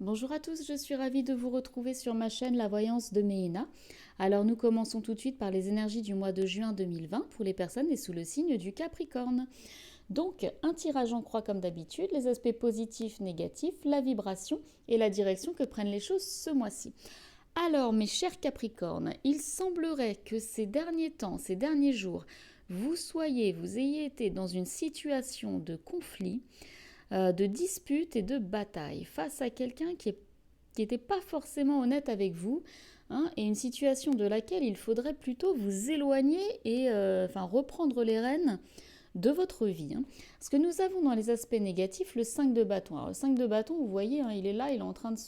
Bonjour à tous, je suis ravie de vous retrouver sur ma chaîne La Voyance de Méhéna. Alors nous commençons tout de suite par les énergies du mois de juin 2020 pour les personnes nées sous le signe du Capricorne. Donc un tirage en croix comme d'habitude, les aspects positifs, négatifs, la vibration et la direction que prennent les choses ce mois-ci. Alors mes chers Capricornes, il semblerait que ces derniers temps, ces derniers jours, vous ayez été dans une situation de conflit, de dispute et de bataille face à quelqu'un qui n'était pas forcément honnête avec vous, hein, et une situation de laquelle il faudrait plutôt vous éloigner et reprendre les rênes de votre vie. Hein. Parce que nous avons dans les aspects négatifs le 5 de bâton. Alors, le 5 de bâton, vous voyez, hein, il est là, il est en train de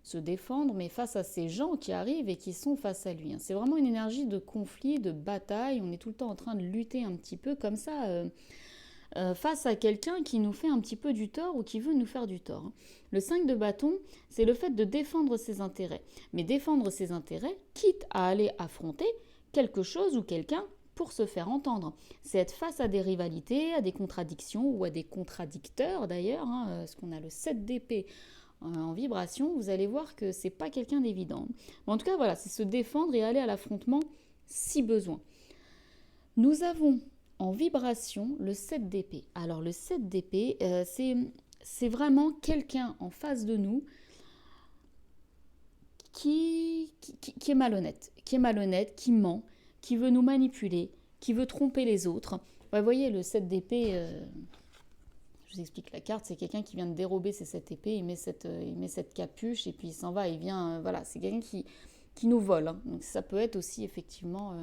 se défendre, mais face à ces gens qui arrivent et qui sont face à lui. Hein. C'est vraiment une énergie de conflit, de bataille. On est tout le temps en train de lutter un petit peu comme ça. Face à quelqu'un qui nous fait un petit peu du tort ou qui veut nous faire du tort. Le 5 de bâton, c'est le fait de défendre ses intérêts. Mais défendre ses intérêts, quitte à aller affronter quelque chose ou quelqu'un pour se faire entendre. C'est être face à des rivalités, à des contradictions ou à des contradicteurs d'ailleurs, hein, parce qu'on a le 7 d'épée en vibration, vous allez voir que c'est pas quelqu'un d'évident. Mais en tout cas, voilà, c'est se défendre et aller à l'affrontement si besoin. Nous avons en vibration le 7 d'épée. Alors le 7 d'épée, c'est vraiment quelqu'un en face de nous qui est malhonnête, qui ment, qui veut nous manipuler, qui veut tromper les autres. Ouais, vous voyez, le 7 d'épée, je vous explique la carte, c'est quelqu'un qui vient de dérober ses 7 épées, il met cette capuche et puis il s'en va, il vient, voilà, c'est quelqu'un qui nous vole. Hein. Donc ça peut être aussi effectivement...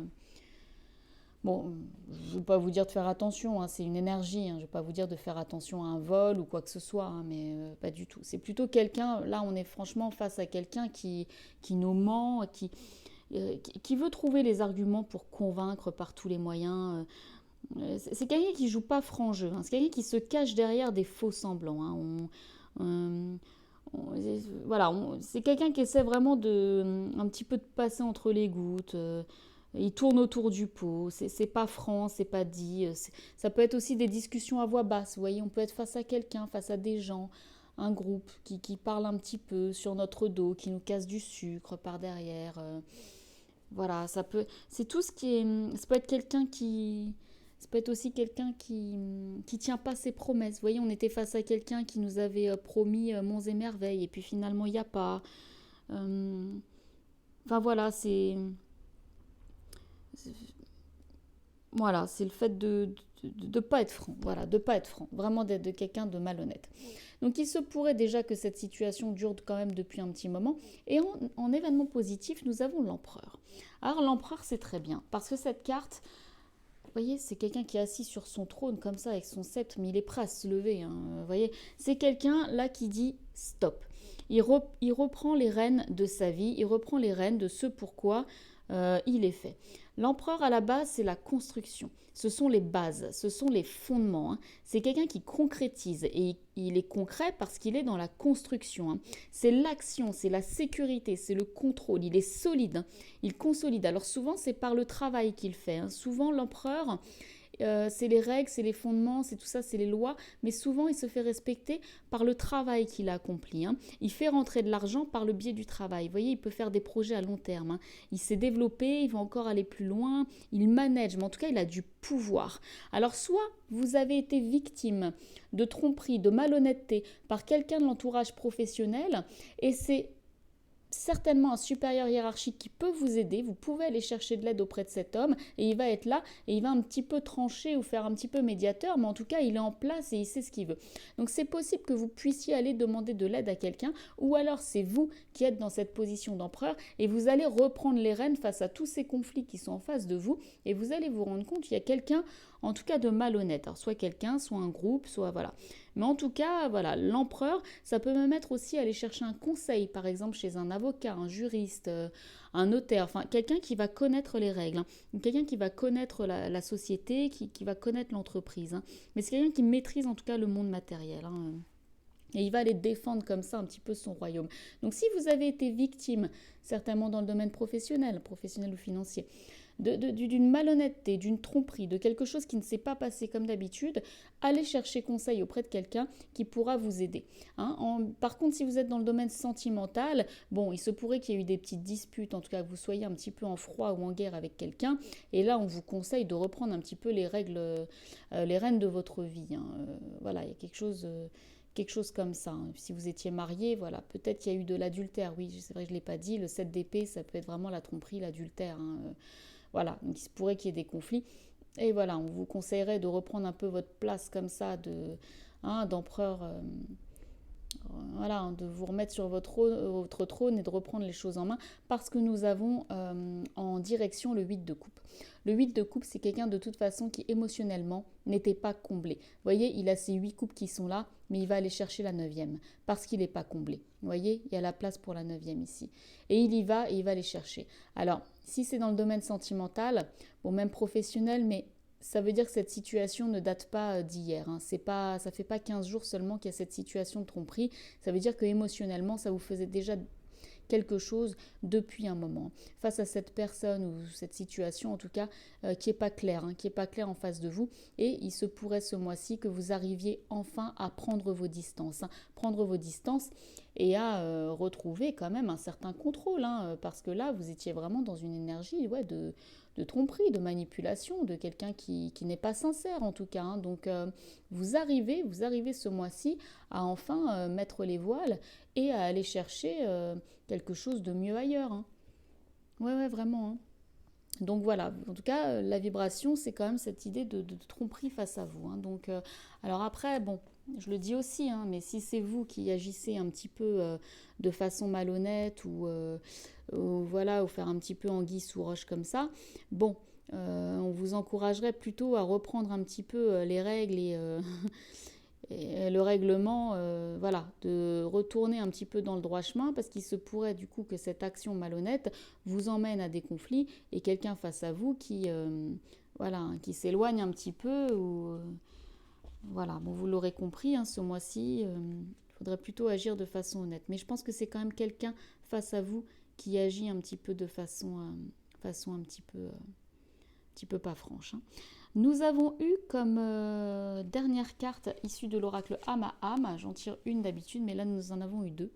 Bon, je ne veux pas vous dire de faire attention, hein, c'est une énergie, hein, je ne vais pas vous dire de faire attention à un vol ou quoi que ce soit, hein, mais pas du tout. C'est plutôt quelqu'un, là on est franchement face à quelqu'un qui nous ment, qui veut trouver les arguments pour convaincre par tous les moyens. C'est quelqu'un qui joue pas franc jeu, hein, c'est quelqu'un qui se cache derrière des faux semblants. Hein, voilà, c'est quelqu'un qui essaie vraiment un petit peu de passer entre les gouttes. Il tourne autour du pot, c'est pas franc, c'est pas dit. Ça peut être aussi des discussions à voix basse. Vous voyez, on peut être face à quelqu'un, face à des gens, un groupe qui parle un petit peu sur notre dos, qui nous casse du sucre par derrière. Voilà, c'est tout ce qui est. Ça peut être quelqu'un qui. Ça peut être aussi quelqu'un qui tient pas ses promesses. Vous voyez, on était face à quelqu'un qui nous avait promis monts et merveilles, et puis finalement, il n'y a pas. Euh, Enfin voilà, voilà, c'est le fait de ne pas être franc, voilà, de pas être franc, vraiment d'être de quelqu'un de malhonnête. Donc il se pourrait déjà que cette situation dure quand même depuis un petit moment. Et en événement positif, nous avons l'empereur. Alors l'empereur, c'est très bien, parce que cette carte, vous voyez, c'est quelqu'un qui est assis sur son trône comme ça, avec son sceptre, mais il est prêt à se lever. Hein, vous voyez, c'est quelqu'un là qui dit stop. Il reprend les rênes de sa vie, il reprend les rênes de ce pourquoi il est fait. L'empereur, à la base, c'est la construction. Ce sont les bases, ce sont les fondements. Hein. C'est quelqu'un qui concrétise et il est concret parce qu'il est dans la construction. Hein. C'est l'action, c'est la sécurité, c'est le contrôle. Il est solide, hein. Il consolide. Alors souvent, c'est par le travail qu'il fait. Hein. Souvent, l'empereur, c'est les règles, c'est les fondements, c'est tout ça, c'est les lois, mais souvent il se fait respecter par le travail qu'il a accompli. Hein. Il fait rentrer de l'argent par le biais du travail. Vous voyez, il peut faire des projets à long terme. Hein. Il s'est développé, il va encore aller plus loin, il manage, mais en tout cas il a du pouvoir. Alors soit vous avez été victime de tromperie, de malhonnêteté par quelqu'un de l'entourage professionnel, et c'est certainement un supérieur hiérarchique qui peut vous aider. Vous pouvez aller chercher de l'aide auprès de cet homme et il va être là et il va un petit peu trancher ou faire un petit peu médiateur, mais en tout cas il est en place et il sait ce qu'il veut. Donc c'est possible que vous puissiez aller demander de l'aide à quelqu'un, ou alors c'est vous qui êtes dans cette position d'empereur et vous allez reprendre les rênes face à tous ces conflits qui sont en face de vous, et vous allez vous rendre compte qu'il y a quelqu'un en tout cas de malhonnête. Alors soit quelqu'un, soit un groupe, soit voilà. Mais en tout cas, voilà, l'empereur, ça peut me mettre aussi à aller chercher un conseil, par exemple chez un avocat, un juriste, un notaire, enfin quelqu'un qui va connaître les règles, hein, quelqu'un qui va connaître la société, qui va connaître l'entreprise. Hein. Mais c'est quelqu'un qui maîtrise en tout cas le monde matériel. Hein. Et il va aller défendre comme ça un petit peu son royaume. Donc si vous avez été victime, certainement dans le domaine professionnel ou financier, d'une malhonnêteté, d'une tromperie, de quelque chose qui ne s'est pas passé comme d'habitude, allez chercher conseil auprès de quelqu'un qui pourra vous aider. Par contre, si vous êtes dans le domaine sentimental, bon, il se pourrait qu'il y ait eu des petites disputes, en tout cas que vous soyez un petit peu en froid ou en guerre avec quelqu'un, et là on vous conseille de reprendre un petit peu les règles, les rênes de votre vie. Voilà, il y a quelque chose comme ça. Si vous étiez marié, voilà, peut-être qu'il y a eu de l'adultère. Oui, c'est vrai que je ne l'ai pas dit, le 7 d'épée, ça peut être vraiment la tromperie, l'adultère. Voilà, donc il se pourrait qu'il y ait des conflits. Et voilà, on vous conseillerait de reprendre un peu votre place comme ça d'empereur, voilà, de vous remettre sur votre trône et de reprendre les choses en main, parce que nous avons en direction le 8 de coupe. Le 8 de coupe, c'est quelqu'un de toute façon qui émotionnellement n'était pas comblé. Vous voyez, il a ces 8 coupes qui sont là, mais il va aller chercher la 9e, parce qu'il n'est pas comblé. Vous voyez, il y a la place pour la 9e ici. Et il va les chercher. Alors, si c'est dans le domaine sentimental, bon, même professionnel, mais ça veut dire que cette situation ne date pas d'hier. Ça fait pas 15 jours seulement qu'il y a cette situation de tromperie. Ça veut dire que émotionnellement, ça vous faisait déjà quelque chose depuis un moment. Face à cette personne ou cette situation, en tout cas, qui n'est pas claire, qui n'est pas claire en face de vous. Et il se pourrait ce mois-ci que vous arriviez enfin à prendre vos distances. Prendre vos distances et à retrouver quand même un certain contrôle. Parce que là, vous étiez vraiment dans une énergie de tromperie, de manipulation, de quelqu'un qui n'est pas sincère en tout cas. Donc vous arrivez ce mois-ci à enfin mettre les voiles et à aller chercher quelque chose de mieux ailleurs. Ouais, vraiment. Donc voilà, en tout cas, la vibration, c'est quand même cette idée de tromperie face à vous. Donc, alors après, bon, je le dis aussi, mais si c'est vous qui agissez un petit peu de façon malhonnête ou voilà, ou faire un petit peu anguille sous roche comme ça, bon, on vous encouragerait plutôt à reprendre un petit peu les règles et le règlement, voilà, de retourner un petit peu dans le droit chemin, parce qu'il se pourrait du coup que cette action malhonnête vous emmène à des conflits et quelqu'un face à vous voilà, qui s'éloigne un petit peu ou voilà, bon, vous l'aurez compris, ce mois-ci, il faudrait plutôt agir de façon honnête. Mais je pense que c'est quand même quelqu'un face à vous qui agit un petit peu de façon un petit peu pas franche. Nous avons eu comme dernière carte issue de l'oracle âme à âme, j'en tire une d'habitude, mais là nous en avons eu deux.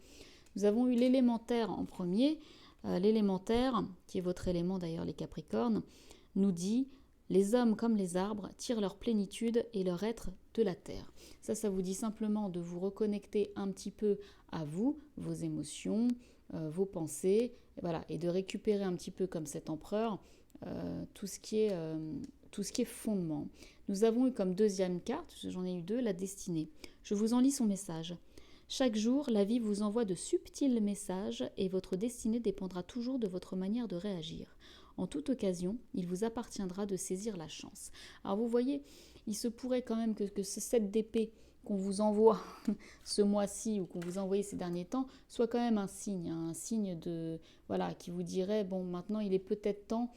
Nous avons eu l'élémentaire en premier. L'élémentaire, qui est votre élément d'ailleurs les Capricornes, nous dit « Les hommes comme les arbres tirent leur plénitude et leur être de la terre ». Ça vous dit simplement de vous reconnecter un petit peu à vous, vos émotions, vos pensées, voilà, et de récupérer un petit peu comme cet empereur tout ce qui est fondement. Nous avons eu comme deuxième carte, j'en ai eu deux, la destinée. Je vous en lis son message. Chaque jour, la vie vous envoie de subtils messages et votre destinée dépendra toujours de votre manière de réagir. En toute occasion, il vous appartiendra de saisir la chance. Alors vous voyez, il se pourrait quand même que ce 7 d'épée qu'on vous envoie ce mois-ci ou qu'on vous a envoyé ces derniers temps soit quand même un signe de voilà, qui vous dirait bon, maintenant il est peut-être temps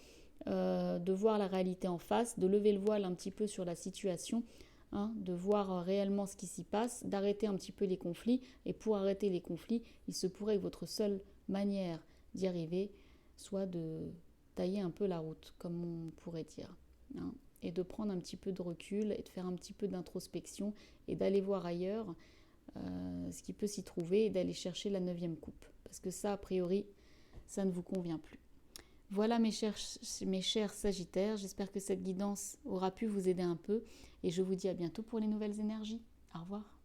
de voir la réalité en face, de lever le voile un petit peu sur la situation, de voir réellement ce qui s'y passe, d'arrêter un petit peu les conflits. Et pour arrêter les conflits, il se pourrait que votre seule manière d'y arriver soit de tailler un peu la route, comme on pourrait dire. Et de prendre un petit peu de recul et de faire un petit peu d'introspection et d'aller voir ailleurs ce qui peut s'y trouver et d'aller chercher la 9e coupe. Parce que ça, a priori, ça ne vous convient plus. Voilà mes chers Sagittaires, j'espère que cette guidance aura pu vous aider un peu et je vous dis à bientôt pour les nouvelles énergies. Au revoir.